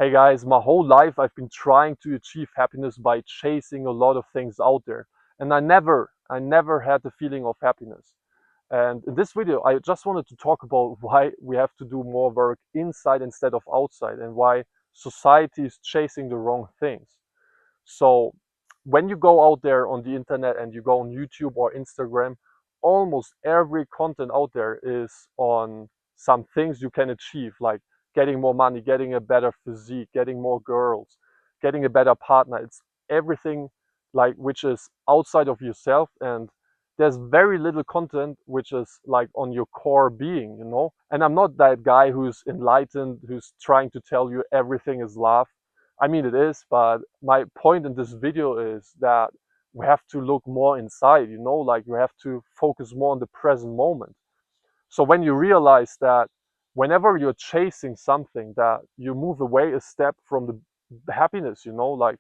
Hey guys, my whole life I've been trying to achieve happiness by chasing a lot of things out there. And I never had the feeling of happiness. And in this video, I just wanted to talk about why we have to do more work inside instead of outside and why society is chasing the wrong things. So when you go out there on the internet and you go on YouTube or Instagram, almost every content out there is on some things you can achieve, like getting more money, getting a better physique, getting more girls, getting a better partner. It's everything like which is outside of yourself, and there's very little content which is like on your core being. And I'm not that guy who's enlightened, who's trying to tell you everything is love. I mean, it is, but my point in this video is that we have to look more inside, like we have to focus more on the present moment. So when you realize that whenever you're chasing something, that you move away a step from the happiness, like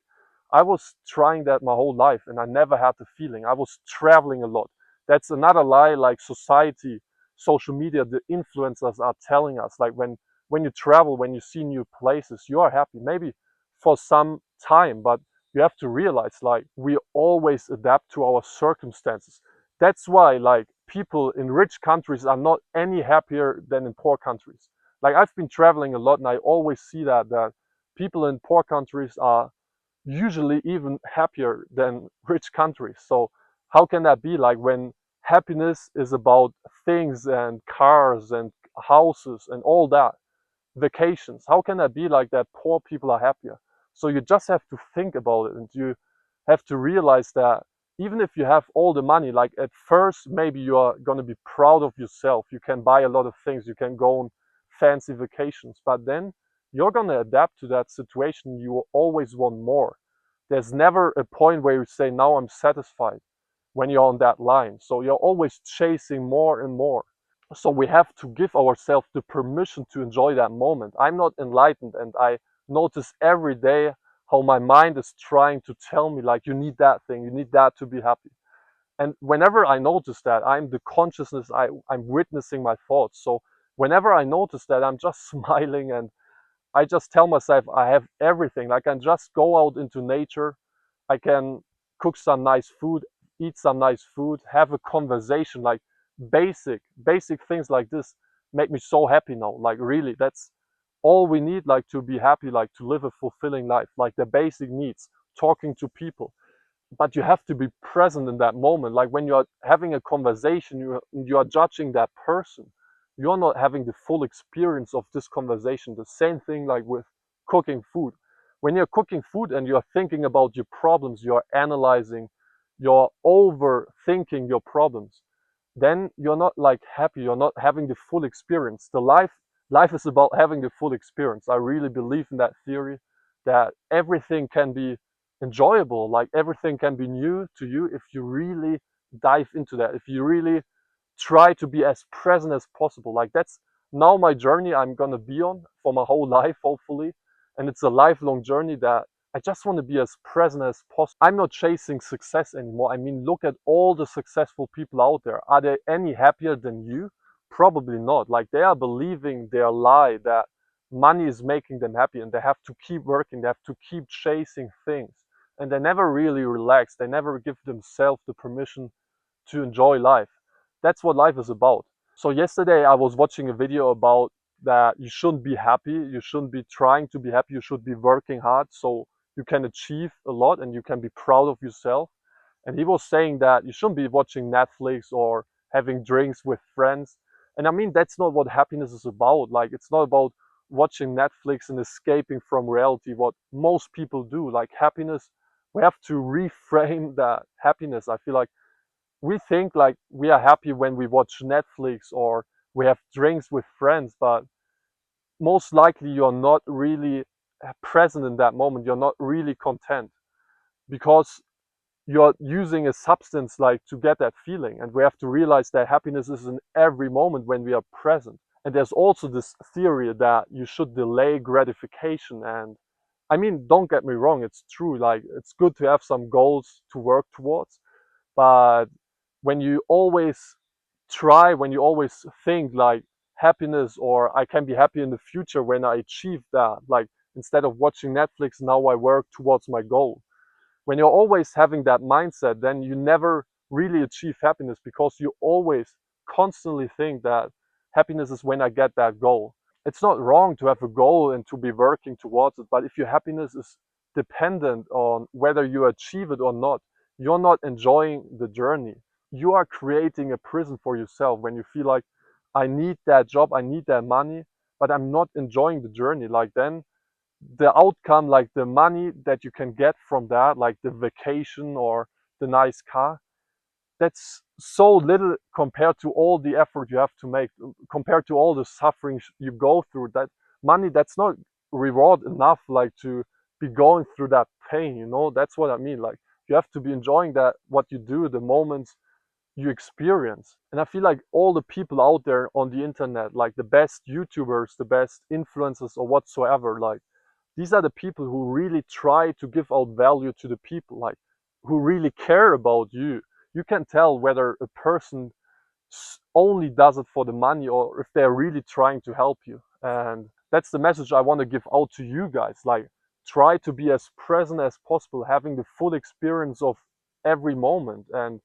I was trying that my whole life and I never had the feeling. I was traveling a lot. That's another lie, like society, social media, the influencers are telling us, like when you travel, when you see new places, you are happy. Maybe for some time, but you have to realize like we always adapt to our circumstances. That's why like people in rich countries are not any happier than in poor countries. Like I've been traveling a lot and I always see that people in poor countries are usually even happier than rich countries. So how can that be, like when happiness is about things and cars and houses and all that, vacations? How can that be like that poor people are happier? So you just have to think about it, and you have to realize that even if you have all the money, like at first maybe you are going to be proud of yourself, you can buy a lot of things, you can go on fancy vacations, but then you're going to adapt to that situation. You will always want more. There's never a point where you say, now I'm satisfied, when you're on that line. So you're always chasing more and more. So we have to give ourselves the permission to enjoy that moment. I'm not enlightened, and I notice every day how my mind is trying to tell me like, you need that thing, you need that to be happy. And whenever I notice that, I'm the consciousness, I'm witnessing my thoughts. So whenever I notice that, I'm just smiling, and I just tell myself I have everything. Like, I can just go out into nature, I can cook some nice food, eat some nice food, have a conversation. Like basic things like this make me so happy now. Like really, that's all we need, like to be happy, like to live a fulfilling life, like the basic needs, talking to people. But you have to be present in that moment. Like when you are having a conversation, you are judging that person. You're not having the full experience of this conversation. The same thing like with cooking food. When you're cooking food and you're thinking about your problems, you're analyzing, you're overthinking your problems, then you're not like happy, you're not having the full experience. The life is about having the full experience. I really believe in that theory, that everything can be enjoyable, like everything can be new to you if you really dive into that, if you really try to be as present as possible. Like that's now my journey I'm gonna be on for my whole life, hopefully. And it's a lifelong journey that I just want to be as present as possible. I'm not chasing success anymore. I mean, look at all the successful people out there. Are they any happier than you? Probably not. Like they are believing their lie that money is making them happy, and they have to keep working, they have to keep chasing things. And they never really relax. They never give themselves the permission to enjoy life. That's what life is about. So yesterday I was watching a video about that you shouldn't be happy, you shouldn't be trying to be happy, you should be working hard so you can achieve a lot and you can be proud of yourself. And he was saying that you shouldn't be watching Netflix or having drinks with friends. And I mean, that's not what happiness is about. Like, it's not about watching Netflix and escaping from reality, what most people do. Like, happiness, we have to reframe that happiness. I feel like we think like we are happy when we watch Netflix or we have drinks with friends, but most likely you're not really present in that moment. You're not really content because you're using a substance like to get that feeling. And we have to realize that happiness is in every moment when we are present. And there's also this theory that you should delay gratification. And I mean, don't get me wrong, it's true. Like, it's good to have some goals to work towards. But when you always when you always think like happiness, or I can be happy in the future when I achieve that, like instead of watching Netflix, now I work towards my goal. When you're always having that mindset, then you never really achieve happiness, because you always constantly think that happiness is when I get that goal. It's not wrong to have a goal and to be working towards it, but if your happiness is dependent on whether you achieve it or not, you're not enjoying the journey. You are creating a prison for yourself when you feel like, I need that job, I need that money, but I'm not enjoying the journey. Like, then the outcome, like the money that you can get from that, like the vacation or the nice car, that's so little compared to all the effort you have to make, compared to all the suffering you go through. That money, that's not reward enough, like to be going through that pain, you know. That's what I mean. Like, you have to be enjoying that what you do, the moments you experience. And I feel like all the people out there on the internet, like the best YouTubers, the best influencers or whatsoever, like, these are the people who really try to give out value to the people, like, who really care about you. You can tell whether a person only does it for the money, or if they're really trying to help you. And that's the message I want to give out to you guys. Like, try to be as present as possible, having the full experience of every moment, and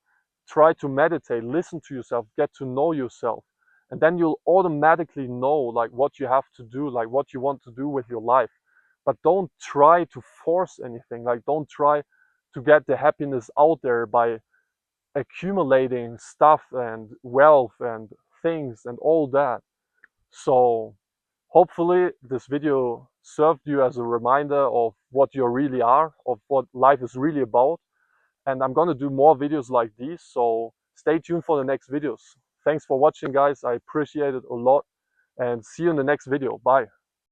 try to meditate, listen to yourself, get to know yourself. And then you'll automatically know like what you have to do, like what you want to do with your life. But don't try to force anything. Like, don't try to get the happiness out there by accumulating stuff and wealth and things and all that. So hopefully this video served you as a reminder of what you really are, of what life is really about. And I'm gonna do more videos like these, so stay tuned for the next videos. Thanks for watching, guys. I appreciate it a lot, and see you in the next video. Bye.